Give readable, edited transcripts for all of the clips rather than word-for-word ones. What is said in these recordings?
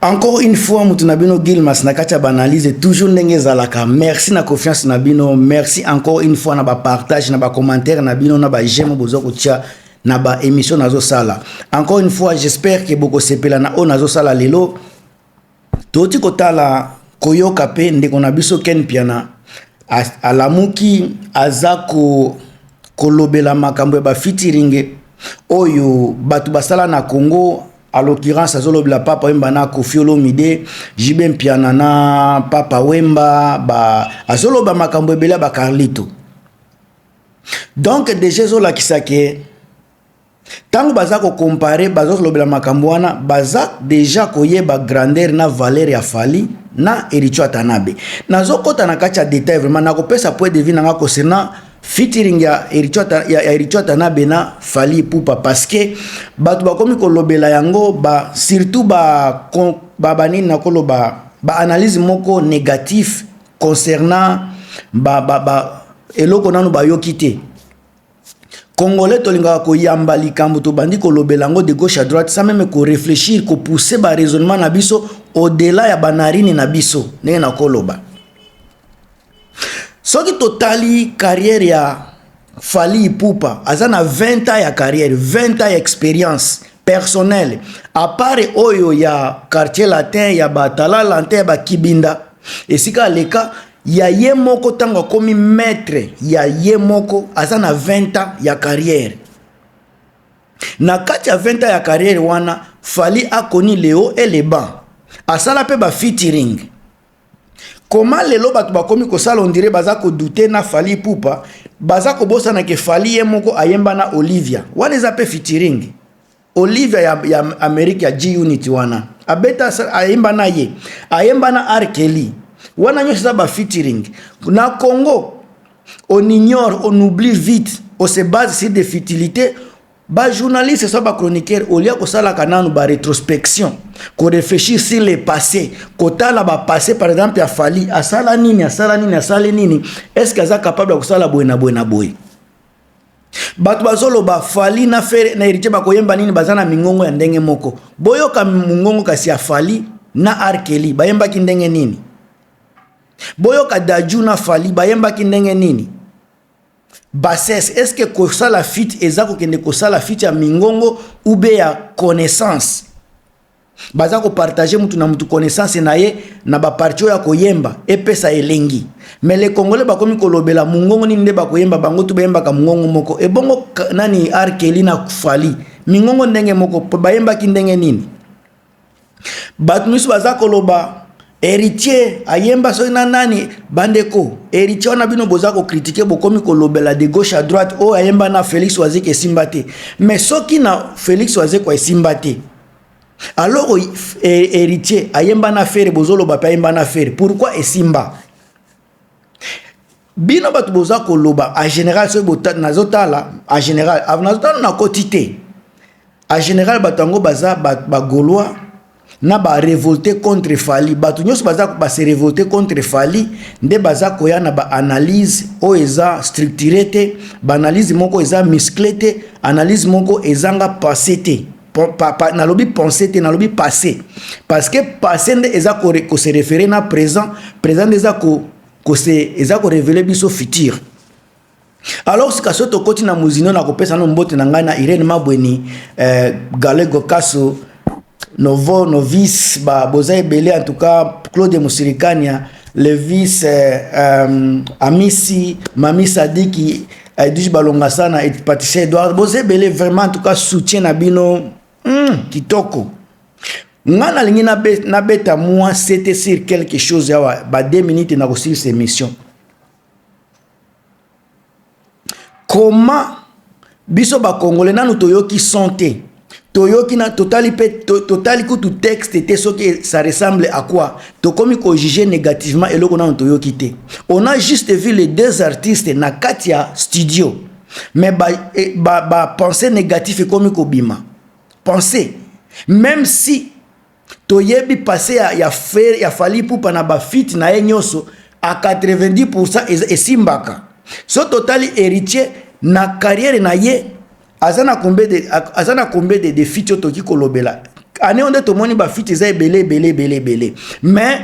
Encore une fois, Moutounabino Gilmas Nakacha banalise toujours ndenge zalaka. Merci na confiance nabino. Merci encore une fois na ba partage, na ba commentaire nabino, na ba j'aime bozo kotia na ba émission nazo sala. Encore une fois, j'espère que boko sepela na o nazo sala lelo. Toti kotala koyoka pe ndeko na biso Ken Piana alamuki azako kolobela makambo ba featuring oyo batu basala na Congo. À l'occurrence, azolobela Papa Wemba na Koffi Olomide, Jibe Piana na Papa Wemba, azoloba makambo ebele ba Carlito. Donc déjà zola kisake tango baza ko comparer bazolobela makambo wana baza déjà koyeba grandeur na valeur ya Fally na Erichwa Tanabe. Nazokota na kacha détail vraiment na kopesa point de vue na concernant featuring ya Erichwa Tanabe na Fally Ipupa parce que batu bakomi kolobela yango surtout banini na koloba analyse moko négatif concernant eloko nanu bayoki te. Congolais tolinga ko yamba likambo to bandi kolobela yango de gauche à droite sans même ko réfléchir ko pousser ba raisonnement na biso au-delà ya banarine na biso ne na koloba. Soki totali carrière ya Fally Ipupa azana 20 ans ya carrière, 20 ans expérience personnelle. À part oyo ya quartier latin ya batala lantin ba kibinda. Esika leka ya ye moko tango komi maître ya ye moko azana 20 ans ya carrière. Na kati ya 20 ans ya carrière wana Fally a connu les hauts et les bas. Asala pe ba featuring. Comment lelo batu bakomi ko sala on dirait baza ko douter na Fally Ipupa, baza ko bosa na ke Fally ye moko ayemba na Olivia. Wana zape featuring. Olivia ya America ya G-Unit wana. Abeta ayemba na ye. Ayemba na R. Kelly. Wana nyosa ba featuring. Na Congo, on ignore, on oublie vite, on se base sur des futilités. Ba journaliste soit ba chroniqueur au lieu ko sala kananu ba rétrospection ko réfléchir sur le passé ko tala ba passé par exemple ya Fally asala nini est-ce que aza capable ko sala boy batu bazolo ba Fally na faire na héritier ba koyemba nini bazana mingongo ya ndenge moko boyo ka mungongo kasi ya Fally na R. Kelly bayemba ki ndenge nini boyo ka Daju na Fally bayemba ki ndenge nini. Bassesse, est-ce que kosa la fit ezako kende kosa la fit ya mingongo ou be ya connaissance bazako partager mutu na mutu connaissance na ye na ba parti ya koyemba epesa elengi mais les Congolais bakomi kolobela mungongo ni nde bakoyemba bango tu bayemba ka mungongo moko e bongo nani R. Kelly na Fally mingongo ndenge moko bayemba ki ndenge nini batu misu bazako loba héritier ayemba so na nani bandeko héritier na bino bozako critiquer bokomi kolobela de gauche à droite o ayemba na Félix Oise ke simbate mais soki na Félix Oise ko simbate alors héritier ayemba na faire bozolo ba ayemba na faire pourquoi esimba bino batu bozako loba en général so bota nazotala en général nazotala na quotité en général batango baza ba gaulois na ba révolter contre Fally batu nyos baza ba se révolter contre Fally nde baza koya na ba analyse o eza structurée ba analyse moko eza musclée analyse moko ezanga passé te na lobi pensé te na lobi passé parce que passé nde eza ko se référer na présent eza ko se eza ko révéler biso futur. Alors si kaso to koti na muzino na kopesa no mbote na ngai na Irene Mabweni Galego Kaso novice boza ebele en tout cas Claude Musirikania le vice Amisi Mami Sadiki Edouge Balonga sana et Patricia Edouard boza ebele vraiment en tout cas soutien na bino kitoko ngana lingi na beta moi c'était sur quelque chose ya ba 2 minutes na ko sur cette émission comment biso ba congolais nanu toyoki santé toyoki na totali kutu texte te soki ça ressemble à quoi to komi ko juger négativement eloko na toyoki te on a juste vu les deux artistes na katia studio mais ba penser négatif komi ko bima penser même si toyebi passer ya Fally Ipupa na ba fit na enyoso à 90% et simbaka so totali héritier na carrière na ye azana combien de features toki kolobela ane onde tomoni ba fit eza belé. Mais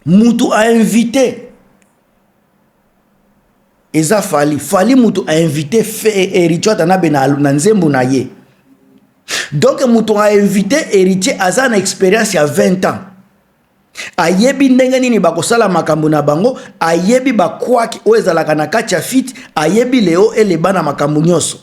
mutu a invité eza fali mutu a invité héritier tana bena na nzembo na ye. Donc mutu a invité héritier aza na expérience ya 20 ans. Ayebi ndenge nini bakosala makambo na bango, ayebi bakwaki o ezalaka na kati ya fit, ayebi leo eleba na makambo nyonso.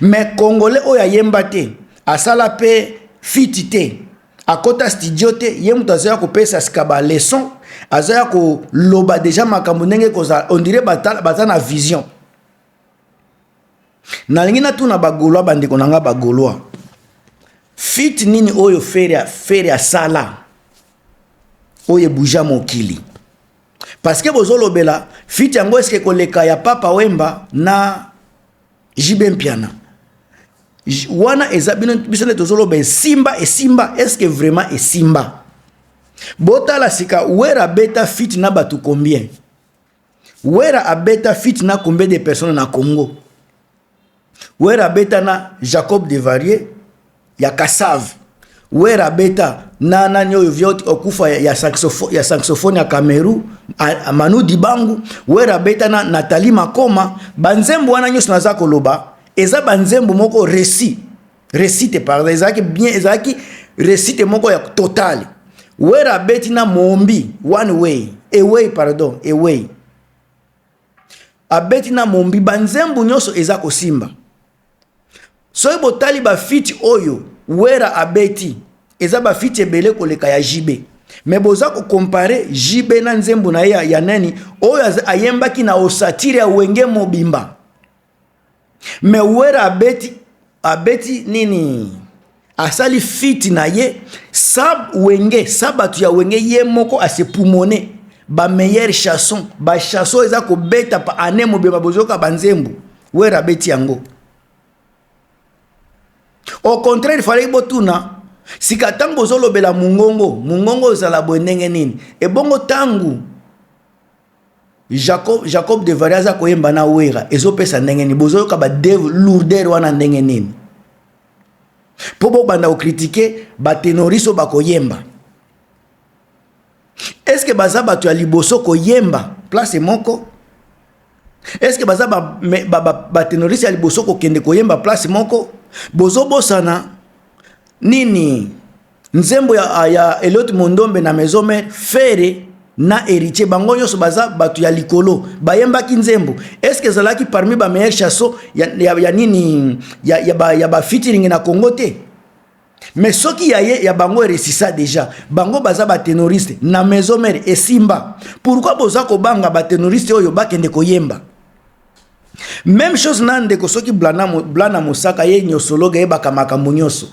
Mais congolais oyo ayemba te, asala pe fit te, akota studio te, ye mutu azoya kopesa sikaba leçon, azoya ko loba déjà makambo ndenge koza, on dirait bata na vision. Na lingi na tuna bagolwa bandeko nanga bagolwa. Fit nini oyo fere ya sala oyo buja mokili. Parce que bozolo bela fit yango eske koleka ya Papa Wemba na JB Mpiana. Wana ezabino bisone tozolo be simba eske vraiment simba. Bota la sika wera beta fit na batu combien? Wera abeta fit na combien de personnes na Congo? Wera beta na Jacob Devarier ya Kassav. Wera beta na nani oyo vyoti okufa ya saxophone ya Cameroun Manu Dibangu. Wera beta na Nathalie Makoma. Banzembo wana nyoso naza koloba eza banzembo moko récite pardon ezaki bien ezaki récite moko ya total. Wera beti na Mombi away abeti na Mombi banzembo nyoso eza kosimba. Soy botali ba fit oyo wera abeti eza ba fit ebele koleka ya JB. Mais boza ko comparer JB na nzembo na ya nani oyo ayembaki na osatire ya Wenge Mobimba. Mais wera abeti nini asali fit na ye sabatu ya Wenge ye moko ase pulmoner ba meilleure chanson ba chanson eza ko beta pa ane Mobimba bozoka banzembo wera abeti yango. Au contraire, il fallait botuna. Si katango zolo bela mungongo zala bonenge nini. E bongo tangu Jacob de Variaza koyemba na wera. Ezo pesa ndenge nini. Bozo ka ba dev lourder wana ndenge nini. Pobo banda o critiquer ba tenoriso ba koyemba. Est-ce que baza batu ya liboso koyemba place moko? Est-ce que baza ba tenoriso ya liboso ko kende koyemba place moko? Bozo bosana nini nzembo ya Elliot Mondombe na Mezome fere na héritier bango nyoso baza batu ya likolo bayemba ki nzembo. Est-ce que zalaki parmi ba meilleur chasso ya nini ya ba featuring na Congo te? Mais soki ya bango resisa déjà bango baza ba tenoriste na Mezome et Simba. Pourquoi boza ko banga ba tenoriste oyo bakende koyemba? Même chose nande ko soki blana mosaka ye nyosologa ye bakamaka munyoso.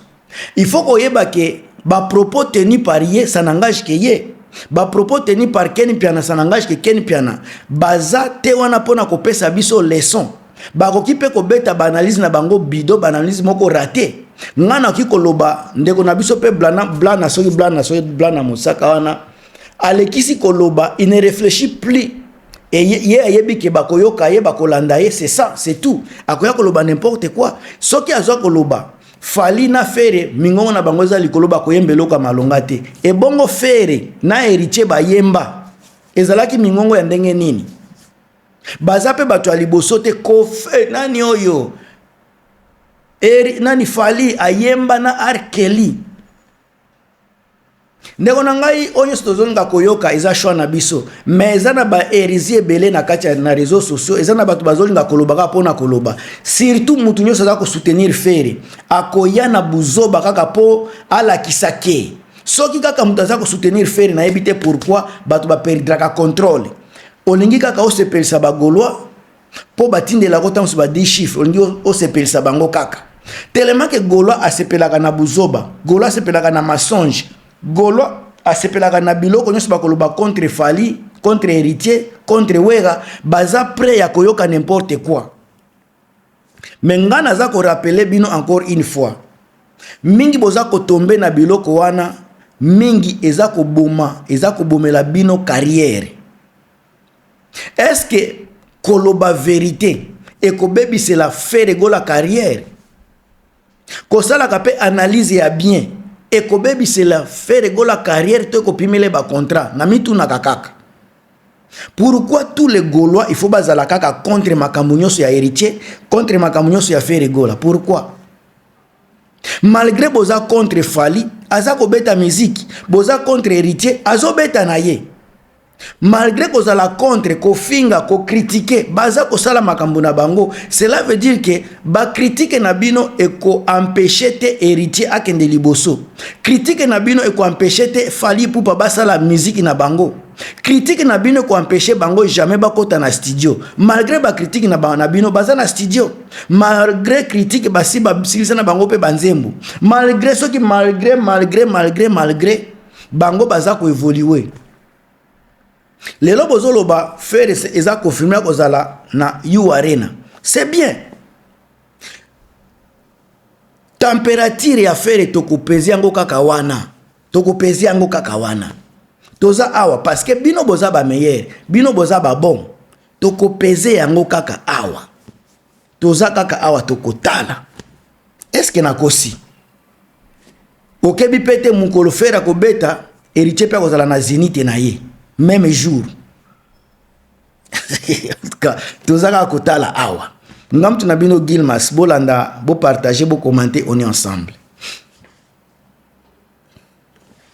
Il faut ko yeba ke ba propos tenus par ye ça n'engage que ye. Ba propos tenus par Ken Piana ça n'engage que Ken Piana. Baza te wana pona ko pesa biso leçon. Ba ko kipe ko beta ba analyse na bango bido ba analyse moko raté. Ngana ki koloba ndeko na biso pe blana soki mosaka wana. Alekisi koloba il ne réfléchit plus. Et yebi ke bakoyoka ye bakolanda ye c'est ça c'est tout akoya koloba n'importe quoi soki azwa koloba fali na fere mingongo na bango za likolo bakoyembelo ka malonga te e bongo fere na héritier bayemba ezalaki mingongo ya ndenge nini baza pe bato aliboso te kofe nani oyo nani fali ayemba na Arkeli. Ndeko na ngai onyo stozonga koyoka eza shwa na biso mais eza na ba héritier belé na kati na réseaux sociaux eza na bato bazolinga koloba ka pona koloba surtout mutu nyoso za ko soutenir fere akoya na buzoba kaka po ala kisake soki kaka mutu za ko soutenir fere na ebité pourquoi bato ba perdra contrôle olingi kaka o sepelisa ba gaulois po batindela ko tanso ba 10 chiffres olingi o sepelisa bango kaka tellement que gaulois asepelaka na buzoba gaulois asepelaka na mensonge Gaulois asepelaka na biloko nyoso bakoloba contre Fali, contre héritier, contre wera, baza prêt ya koyoka n'importe quoi. Mais ngana za ko rappeler bino encore une fois. Mingi boza ko tomber na biloko wana, mingi eza ko bomela bino carrière. Est-ce que koloba vérité ekobebi c'est la faire ego la carrière kosala kape analyse ya bien ekobebi c'est la faire ego la carrière to kopimele ba contrat na mitu na kakaka. Pourquoi tous les Gaulois il faut bazala kaka contre makambo nyonso ya héritier, contre makambo nyonso ya faire ego la? Pourquoi? Malgré boza contre Fali aza ko beta musique, boza contre héritier azo beta na ye. Malgré que la contre, ko finga, ko critiquer, baza ko sala makambo na bango, cela veut dire que ba critique na bino et ko empêcher te héritier akende liboso. Critique na bino et ko empêcher te Fali pour pas la musique na bango. Critique na bino ko empêcher bango jamais ba kota na studio. Malgré ba critique na bino baza na studio. Malgré critique basi ba silisa na bango pe banzembo. Malgré ce qui malgré bango baza ko évoluer. Les lobos ba faire eza confirmer kozala na U Arena. C'est bien. Température ya faire tokopezi yango kaka wana. Tokopezi yango kaka wana. Toza awa parce que bino boza ba meilleur, bino boza ba bon. Tokopezi yango kaka awa. Toza kaka awa tokotala. Est-ce que nakosi? Okebi pete mukolo fera ko beta héritier pe kozala na zénith na ye. Même jour. En tout cas, tous à côté là, awa. Nous avons Gilmas, bolanda, bo partager, bo commenter, on est ensemble.